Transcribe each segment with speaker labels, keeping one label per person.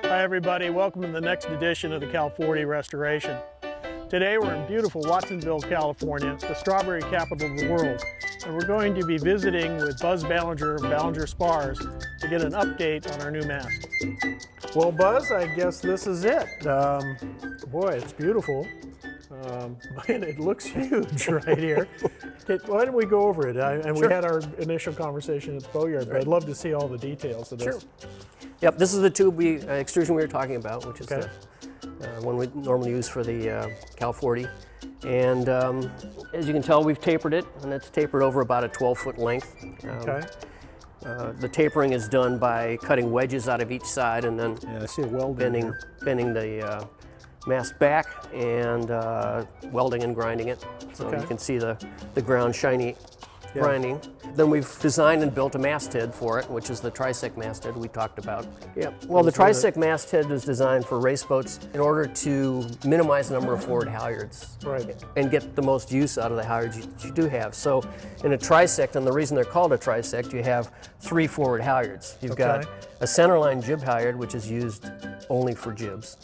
Speaker 1: Hi everybody, welcome to the next edition of the Cal 40 Restoration. Today we're in beautiful Watsonville, California, the strawberry capital of the world. And we're going to be visiting with Buzz Ballinger of Ballinger Spars to get an update on our new mast. Well, Buzz, I guess this is it. Boy, it's beautiful. And it looks huge right here. Why don't we go over it? And
Speaker 2: Sure.
Speaker 1: we had our initial conversation at the Boatyard, but I'd love to see all the details of this.
Speaker 2: Sure. Yep, this is the tube extrusion we were talking about, which is the one we normally use for the Cal 40. And as you can tell, we've tapered it, and it's tapered over about a 12-foot length. The tapering is done by cutting wedges out of each side and then
Speaker 1: I see a welding
Speaker 2: bending the mast back and welding and grinding it. So you can see the ground shiny grinding. Then we've designed and built a masthead for it, which is the trisect masthead we talked about. Well, the trisect masthead is designed for race boats in order to minimize the number of forward halyards and get the most use out of the halyards you do have. So in a trisect, and the reason they're called a trisect, you have 3 forward halyards. You've got a centerline jib halyard, which is used only for jibs.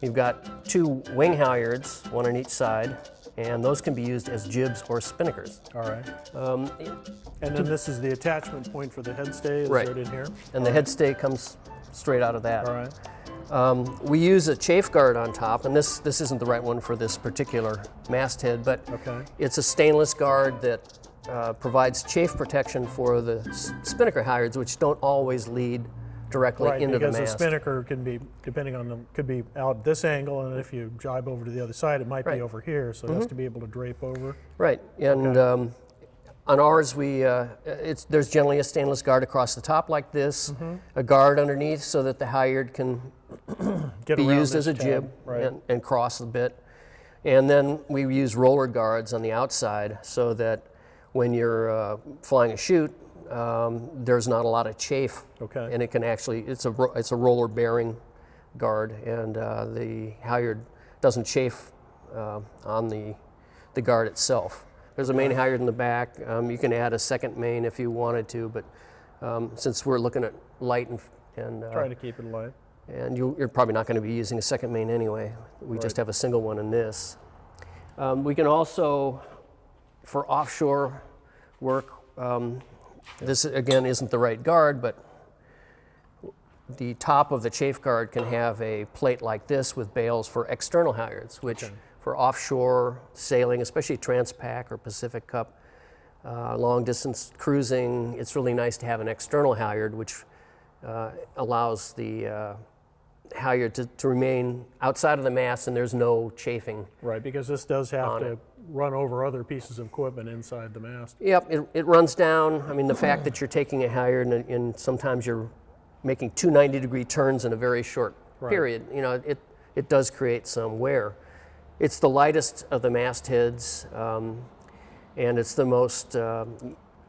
Speaker 2: You've got 2 wing halyards, 1 on each side, and those can be used as jibs or spinnakers.
Speaker 1: And then this is the attachment point for the head stay, is right in here?
Speaker 2: And the head stay comes straight out of that. We use a chafe guard on top, and this isn't the right one for this particular masthead, but it's a stainless guard that provides chafe protection for the spinnaker halyards, which don't always lead directly into the mast.
Speaker 1: Because the spinnaker can be, depending on them, could be out this angle, and if you jibe over to the other side, it might be over here, so it has to be able to drape over.
Speaker 2: And on ours, there's generally a stainless guard across the top like this, a guard underneath so that the halyard can be used as a jib and cross a bit. And then we use roller guards on the outside so that when you're flying a chute, there's not a lot of chafe, and it can actually, it's a roller bearing guard, and the halyard doesn't chafe on the guard itself. There's a main halyard in the back. You can add a second main if you wanted to, but since we're looking at light and
Speaker 1: trying to keep it light,
Speaker 2: and you're probably not going to be using a second main anyway. We just have a single one in this. We can also, for offshore work, this again isn't the right guard, but the top of the chafe guard can have a plate like this with bails for external halyards, which for offshore sailing, especially Transpac or Pacific Cup, long distance cruising, it's really nice to have an external halyard, which allows the halyard to remain outside of the mast, and there's no chafing.
Speaker 1: Because this does have to run over other pieces of equipment inside the mast.
Speaker 2: It runs down. I mean, the fact that you're taking a halyard and sometimes you're making 2 90-degree turns in a very short period, it does create some wear. It's the lightest of the mastheads, and it's the most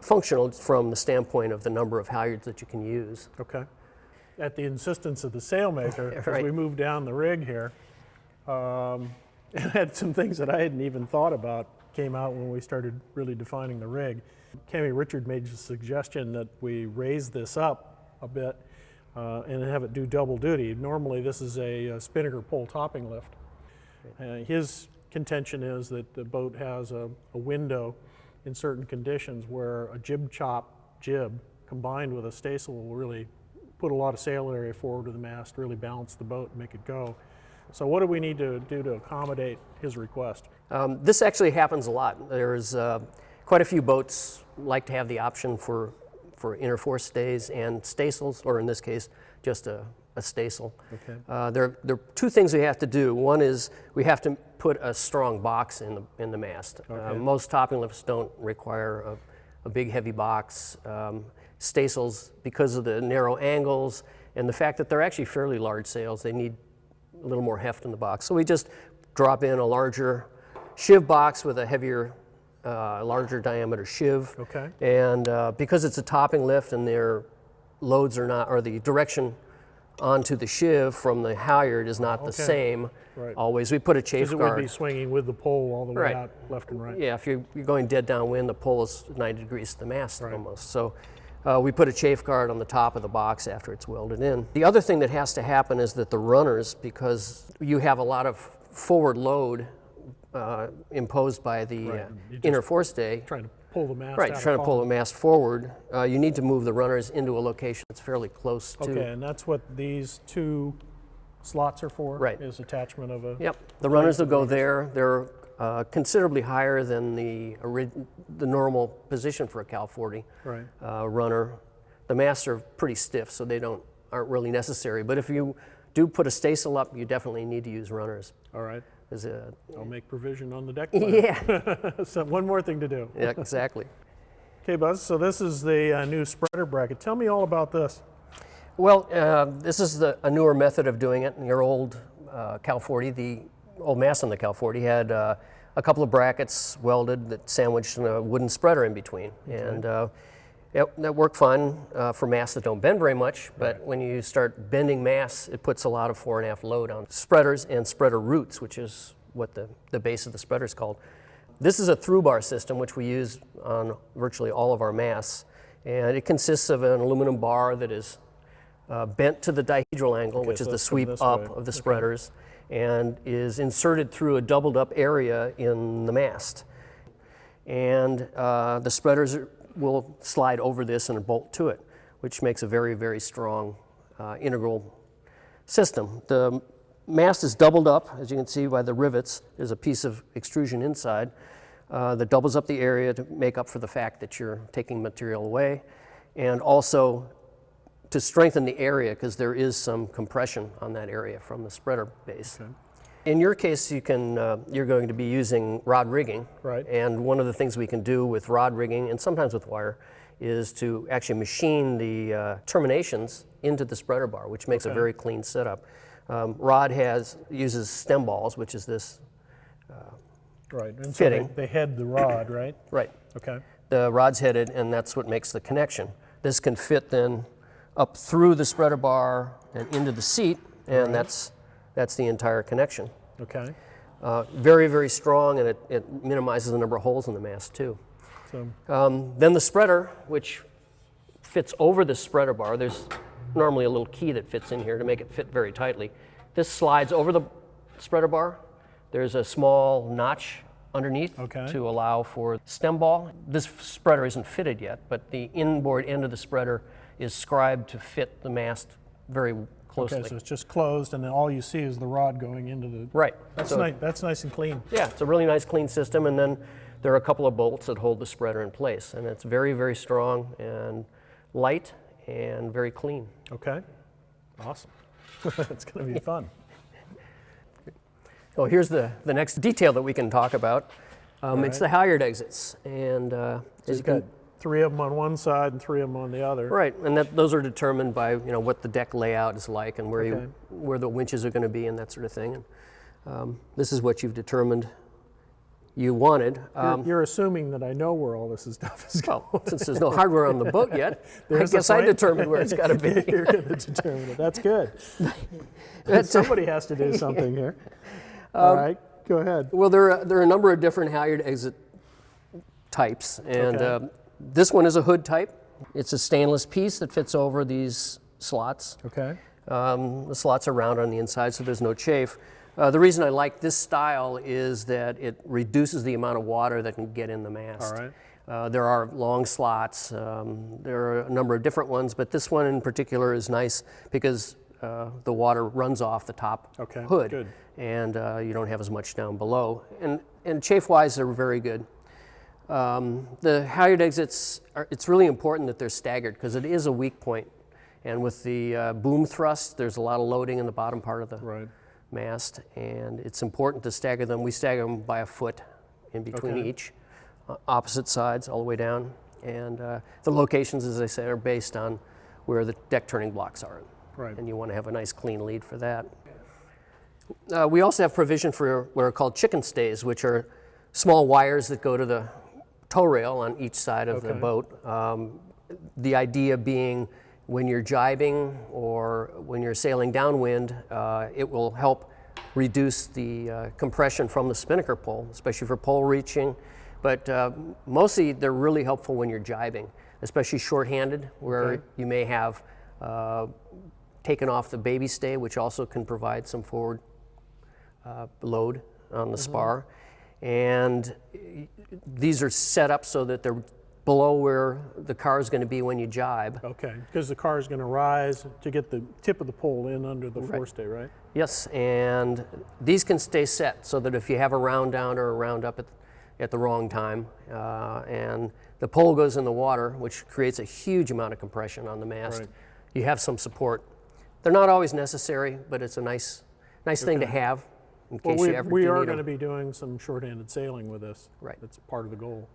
Speaker 2: functional from the standpoint of the number of halyards that you can use.
Speaker 1: At the insistence of the sailmaker, as we move down the rig here, it had some things that I hadn't even thought about came out when we started really defining the rig. Cammy Richard made the suggestion that we raise this up a bit and have it do double duty. Normally this is a spinnaker pole topping lift. His contention is that the boat has a window in certain conditions where a jib chop jib combined with a staysail will really put a lot of sail area forward to the mast, really balance the boat and make it go. So what do we need to do to accommodate his request?
Speaker 2: This actually happens a lot. There's quite a few boats like to have the option for interforce stays and staysails, or in this case, just a staysail. There are 2 things we have to do. One is we have to put a strong box in the mast. Most topping lifts don't require a big heavy box. Staysails, because of the narrow angles and the fact that they're actually fairly large sails, they need a little more heft in the box. So we just drop in a larger shiv box with a heavier, larger diameter shiv. And because it's a topping lift and their loads are not, or the direction onto the shiv from the halyard is not the same always. We put a chafe guard.
Speaker 1: Because it would be swinging with the pole all the way out left and right.
Speaker 2: If you're going dead downwind, the pole is 90 degrees to the mast almost. So We put a chafe guard on the top of the box after it's welded in. The other thing that has to happen is that the runners, because you have a lot of forward load imposed by the inner forestay.
Speaker 1: Trying to pull the mast
Speaker 2: Right,
Speaker 1: out of
Speaker 2: trying to pull the
Speaker 1: column.
Speaker 2: mast forward. You need to move the runners into a location that's fairly close to.
Speaker 1: Okay, and that's what these two slots are for?
Speaker 2: Right.
Speaker 1: Is attachment of a...
Speaker 2: Yep, the runners will go there. They're considerably higher than the normal position for a Cal 40
Speaker 1: Right.
Speaker 2: runner. The masts are pretty stiff, so they aren't really necessary. But if you do put a staysail up, you definitely need to use runners.
Speaker 1: All right.
Speaker 2: I'll
Speaker 1: I'll make provision on the deck plan.
Speaker 2: Yeah,
Speaker 1: So one more thing to do.
Speaker 2: yeah, exactly.
Speaker 1: Okay, Buzz, so this is the new spreader bracket. Tell me all about this.
Speaker 2: Well, this is a newer method of doing it. Your old Cal 40, the old Mast on the Cal 40 had a couple of brackets welded that sandwiched in a wooden spreader in between. And that worked fine for masts that don't bend very much, but when you start bending masts, it puts a lot of 4.5 load on spreaders and spreader roots, which is what the base of the spreader is called. This is a through bar system, which we use on virtually all of our masts. And it consists of an aluminum bar that is bent to the dihedral angle, which is
Speaker 1: so
Speaker 2: the
Speaker 1: it's coming
Speaker 2: sweep
Speaker 1: this
Speaker 2: up
Speaker 1: way.
Speaker 2: of the spreaders, and is inserted through a doubled up area in the mast. And the spreaders will slide over this and bolt to it, which makes a very, very strong integral system. The mast is doubled up, as you can see by the rivets. There's a piece of extrusion inside that doubles up the area to make up for the fact that you're taking material away, and also to strengthen the area, because there is some compression on that area from the spreader base.
Speaker 1: Okay.
Speaker 2: In your case, you're going to be using rod rigging.
Speaker 1: Right.
Speaker 2: And one of the things we can do with rod rigging, and sometimes with wire, is to actually machine the terminations into the spreader bar, which makes a very clean setup. Rod uses stem balls, which is this
Speaker 1: Right. And
Speaker 2: fitting.
Speaker 1: So they head the rod, right?
Speaker 2: Right.
Speaker 1: Okay.
Speaker 2: The rod's headed, and that's what makes the connection. This can fit then up through the spreader bar and into the seat, and that's the entire connection.
Speaker 1: Okay.
Speaker 2: Very, very strong, and it minimizes the number of holes in the mast too.
Speaker 1: So
Speaker 2: Then the spreader, which fits over the spreader bar, there's normally a little key that fits in here to make it fit very tightly. This slides over the spreader bar. There's a small notch underneath to allow for stem ball. This spreader isn't fitted yet, but the inboard end of the spreader is scribed to fit the mast very closely.
Speaker 1: Okay, so it's just closed, and then all you see is the rod going into the...
Speaker 2: Right.
Speaker 1: That's
Speaker 2: So-
Speaker 1: nice. That's nice and clean.
Speaker 2: Yeah, it's a really nice clean system, and then there are a couple of bolts that hold the spreader in place, and it's very, very strong and light and very clean.
Speaker 1: Okay. Awesome. It's going to be fun.
Speaker 2: Oh, here's the next detail that we can talk about. It's the halyard exits, and
Speaker 1: So
Speaker 2: as you
Speaker 1: you've got
Speaker 2: can,
Speaker 1: 3 of them on one side and 3 of them on the other.
Speaker 2: right, and those are determined by what the deck layout is like and where the winches are going to be and that sort of thing. And, this is what you've determined you wanted.
Speaker 1: You're assuming that I know where all this stuff is going.
Speaker 2: Well, since there's no hardware on the boat yet, I
Speaker 1: There's the
Speaker 2: guess I
Speaker 1: point.
Speaker 2: determined where it's got to be.
Speaker 1: You're going to determine it. That's good. Somebody has to do something here. All right, go ahead.
Speaker 2: Well, there are a number of different halyard exit types, and this one is a hood type. It's a stainless piece that fits over these slots.
Speaker 1: Okay.
Speaker 2: The slots are round on the inside, so there's no chafe. The reason I like this style is that it reduces the amount of water that can get in the mast.
Speaker 1: All right.
Speaker 2: There are long slots. There are a number of different ones, but this one in particular is nice because the water runs off the top hood,
Speaker 1: good.
Speaker 2: and you don't have as much down below. And chafe-wise, they're very good. The halyard exits, it's really important that they're staggered because it is a weak point. And with the boom thrust, there's a lot of loading in the bottom part of the mast, and it's important to stagger them. We stagger them by a foot in between each, opposite sides all the way down. And the locations, as I said, are based on where the deck turning blocks are.
Speaker 1: Right.
Speaker 2: And you want to have a nice clean lead for that. We also have provision for what are called chicken stays, which are small wires that go to the tow rail on each side of the boat. The idea being when you're jibing or when you're sailing downwind, it will help reduce the compression from the spinnaker pole, especially for pole reaching. But mostly they're really helpful when you're jibing. especially short-handed, where
Speaker 1: Okay.
Speaker 2: you may have taken off the baby stay, which also can provide some forward load on the spar. And these are set up so that they're below where the car is going to be when you jibe.
Speaker 1: Okay, because the car is going to rise to get the tip of the pole in under the forestay, right?
Speaker 2: Yes, and these can stay set so that if you have a round down or a round up at the wrong time, and the pole goes in the water, which creates a huge amount of compression on the mast,
Speaker 1: Right.
Speaker 2: you have some support. They're not always necessary, but it's a nice thing to have in case
Speaker 1: Well,
Speaker 2: you ever
Speaker 1: we
Speaker 2: do
Speaker 1: are
Speaker 2: need
Speaker 1: going to
Speaker 2: them.
Speaker 1: be doing some short-handed sailing with this.
Speaker 2: Right.
Speaker 1: That's part of the goal.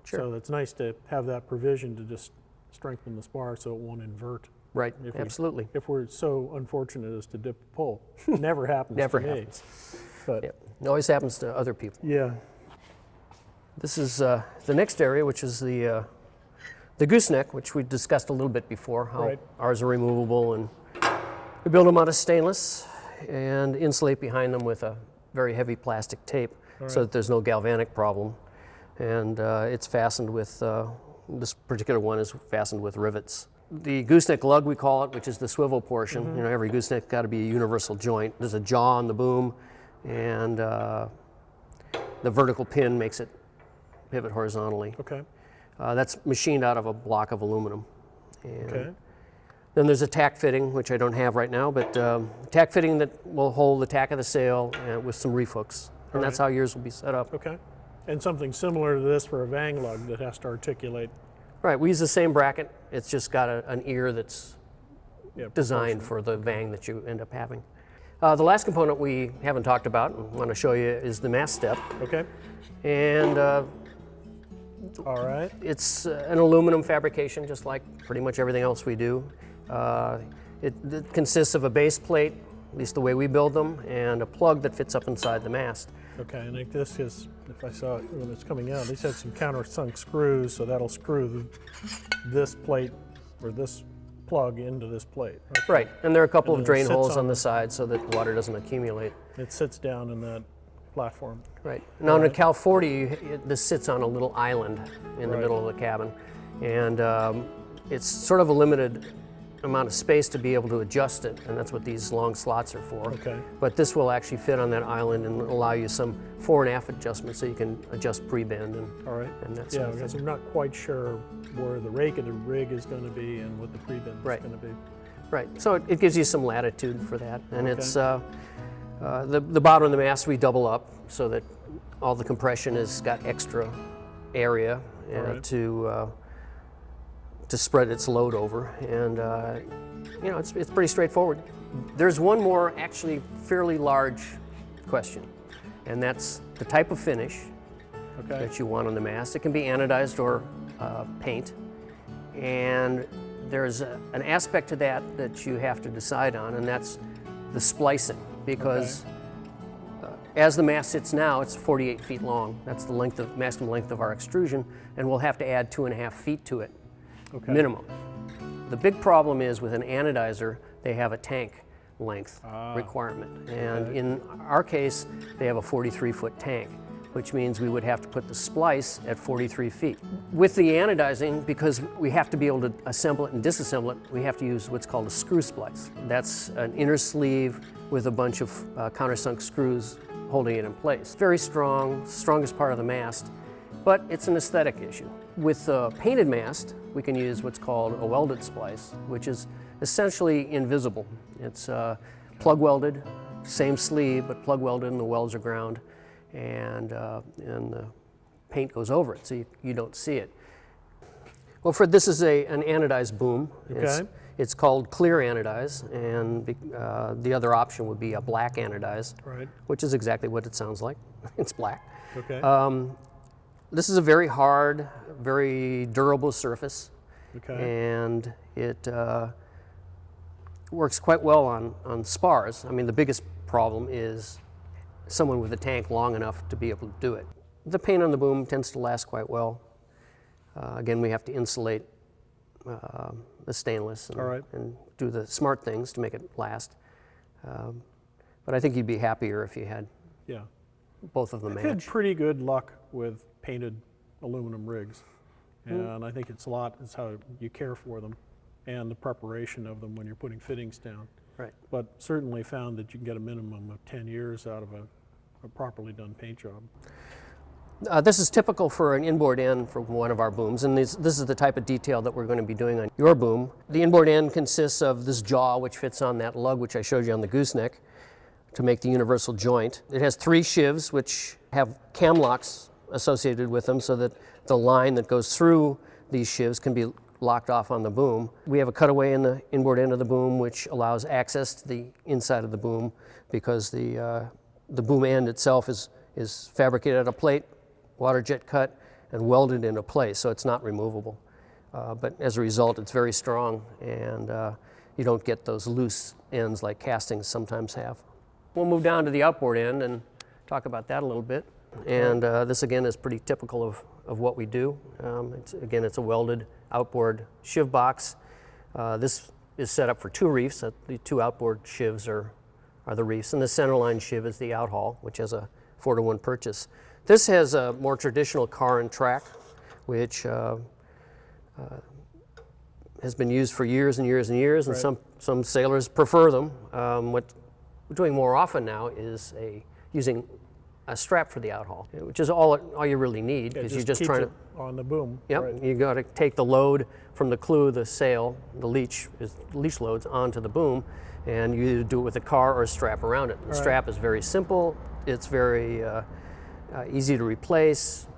Speaker 2: Sure.
Speaker 1: So it's nice to have that provision to just strengthen the spar so it won't invert.
Speaker 2: Right,
Speaker 1: If we-
Speaker 2: absolutely.
Speaker 1: If we're so unfortunate as to dip the pole. Never happens
Speaker 2: Never
Speaker 1: to
Speaker 2: happens.
Speaker 1: me. But
Speaker 2: Yeah. It always happens to other people.
Speaker 1: yeah,
Speaker 2: This is the next area, which is the gooseneck, which we discussed a little bit before, how
Speaker 1: Right.
Speaker 2: ours are removable, and we build them out of stainless and insulate behind them with a very heavy plastic tape so that there's no galvanic problem. And it's fastened with, this particular one is fastened with rivets. The gooseneck lug, we call it, which is the swivel portion. You know, every gooseneck got to be a universal joint. There's a jaw on the boom, and the vertical pin makes it pivot horizontally.
Speaker 1: okay,
Speaker 2: That's machined out of a block of aluminum. And
Speaker 1: okay.
Speaker 2: then there's a tack fitting, which I don't have right now, but tack fitting that will hold the tack of the sail with some reef hooks. And that's how yours will be set up.
Speaker 1: Okay. And something similar to this for a vang lug that has to articulate.
Speaker 2: Right, we use the same bracket. It's just got an ear that's
Speaker 1: Yeah,
Speaker 2: designed for the vang that you end up having. The last component we haven't talked about and want to show you is the MassDEP.
Speaker 1: okay.
Speaker 2: And
Speaker 1: All right.
Speaker 2: it's an aluminum fabrication, just like pretty much everything else we do. It consists of a base plate, at least the way we build them, and a plug that fits up inside the mast.
Speaker 1: Okay, and like this is, if I saw it when it's coming out, these had some countersunk screws, so that'll screw this plate or this plug into this plate. Okay.
Speaker 2: Right, and there are a couple
Speaker 1: And
Speaker 2: of
Speaker 1: then it
Speaker 2: drain
Speaker 1: sits
Speaker 2: holes on
Speaker 1: on-
Speaker 2: the side so that water doesn't accumulate.
Speaker 1: It sits down in that platform.
Speaker 2: Right. Now in a Cal 40, this sits on a little island in the
Speaker 1: Right.
Speaker 2: middle of the cabin, and it's sort of a limited amount of space to be able to adjust it, and that's what these long slots are for.
Speaker 1: Okay.
Speaker 2: But this will actually fit on that island and allow you some fore and aft adjustments so you can adjust pre-bend
Speaker 1: All right.
Speaker 2: and that
Speaker 1: Yeah,
Speaker 2: sort of
Speaker 1: because
Speaker 2: thing.
Speaker 1: I'm not quite sure where the rake of the rig is going to be and what the pre-bend is
Speaker 2: Right.
Speaker 1: going to be.
Speaker 2: Right, so it gives you some latitude for that, and it's the bottom of the mast we double up so that all the compression has got extra area
Speaker 1: right.
Speaker 2: to spread its load over, and you know, it's pretty straightforward. There's one more actually fairly large question, and that's the type of finish
Speaker 1: Okay.
Speaker 2: that you want on the mast. It can be anodized or paint, and there's an aspect to that that you have to decide on, and that's the splicing, because as the mast sits now, it's 48 feet long. That's the maximum length of our extrusion, and we'll have to add 2.5 feet to it,
Speaker 1: Okay.
Speaker 2: minimum. The big problem is with an anodizer, they have a tank length requirement, and in our case, they have a 43-foot tank, which means we would have to put the splice at 43 feet. With the anodizing, because we have to be able to assemble it and disassemble it, we have to use what's called a screw splice. That's an inner sleeve with a bunch of countersunk screws holding it in place. Very strong, strongest part of the mast, but it's an aesthetic issue. With a painted mast, we can use what's called a welded splice, which is essentially invisible. It's plug welded, same sleeve, but plug welded, and the welds are ground, and the paint goes over it, so you don't see it. Well, Fred, this is an anodized boom.
Speaker 1: Okay.
Speaker 2: It's called clear anodize, and the other option would be a black anodize,
Speaker 1: Right.
Speaker 2: which is exactly what it sounds like. It's black.
Speaker 1: Okay.
Speaker 2: This is a very hard, very durable surface,
Speaker 1: Okay.
Speaker 2: and it works quite well on spars. I mean, the biggest problem is someone with a tank long enough to be able to do it. The paint on the boom tends to last quite well. Again, we have to insulate the stainless and,
Speaker 1: All right.
Speaker 2: and do the smart things to make it last. But I think you'd be happier if you had
Speaker 1: Yeah.
Speaker 2: both of them
Speaker 1: I've had
Speaker 2: match.
Speaker 1: pretty good luck with painted aluminum rigs. And I think it's a lot is how you care for them and the preparation of them when you're putting fittings down.
Speaker 2: Right.
Speaker 1: But certainly found that you can get a minimum of 10 years out of a properly done paint job.
Speaker 2: This is typical for an inboard end for one of our booms, and this is the type of detail that we're going to be doing on your boom. The inboard end consists of this jaw, which fits on that lug, which I showed you on the gooseneck, to make the universal joint. It has 3 shivs, which have cam locks associated with them, so that the line that goes through these shivs can be locked off on the boom. We have a cutaway in the inboard end of the boom, which allows access to the inside of the boom, because the boom end itself is fabricated at a plate, water jet cut, and welded into place, so it's not removable. But as a result, it's very strong, and you don't get those loose ends like castings sometimes have. We'll move down to the outboard end and talk about that a little bit. And this again is pretty typical of what we do. It's a welded outboard shiv box. This is set up for 2 reefs. The 2 outboard shivs are the reefs, and the centerline shiv is the outhaul, which has a 4-to-1 purchase. This has a more traditional car and track, which has been used for years and years and years, and
Speaker 1: Right.
Speaker 2: some sailors prefer them. What we're doing more often now is using a strap for the outhaul, which is all you really need, because you're just
Speaker 1: keeps
Speaker 2: trying
Speaker 1: it on the boom.
Speaker 2: Yep,
Speaker 1: Right.
Speaker 2: you got to take the load from the clew, the sail, the leash loads onto the boom, and you either do it with a car or a strap around it. The
Speaker 1: Right.
Speaker 2: strap is very simple. It's very easy to replace.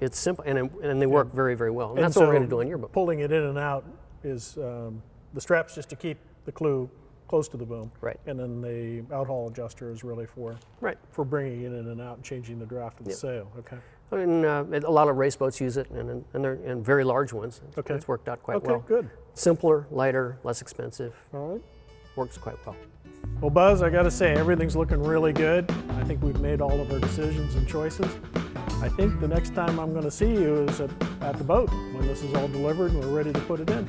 Speaker 2: It's simple, and they work very, very well. And that's what we're going to do on your boom.
Speaker 1: Pulling it in and out is the strap's just to keep the clew close to the boom.
Speaker 2: Right.
Speaker 1: And then the outhaul adjuster is really for
Speaker 2: Right.
Speaker 1: bringing it in and out and changing the draft of the
Speaker 2: Yep.
Speaker 1: sail. Okay.
Speaker 2: And a lot of race boats use it, and very large ones.
Speaker 1: Okay.
Speaker 2: It's worked out quite
Speaker 1: Okay,
Speaker 2: well.
Speaker 1: good.
Speaker 2: Simpler, lighter, less expensive.
Speaker 1: All right.
Speaker 2: Works quite well.
Speaker 1: Well, Buzz, I got to say, everything's looking really good. I think we've made all of our decisions and choices. I think the next time I'm going to see you is at the boat when this is all delivered and we're ready to put it in.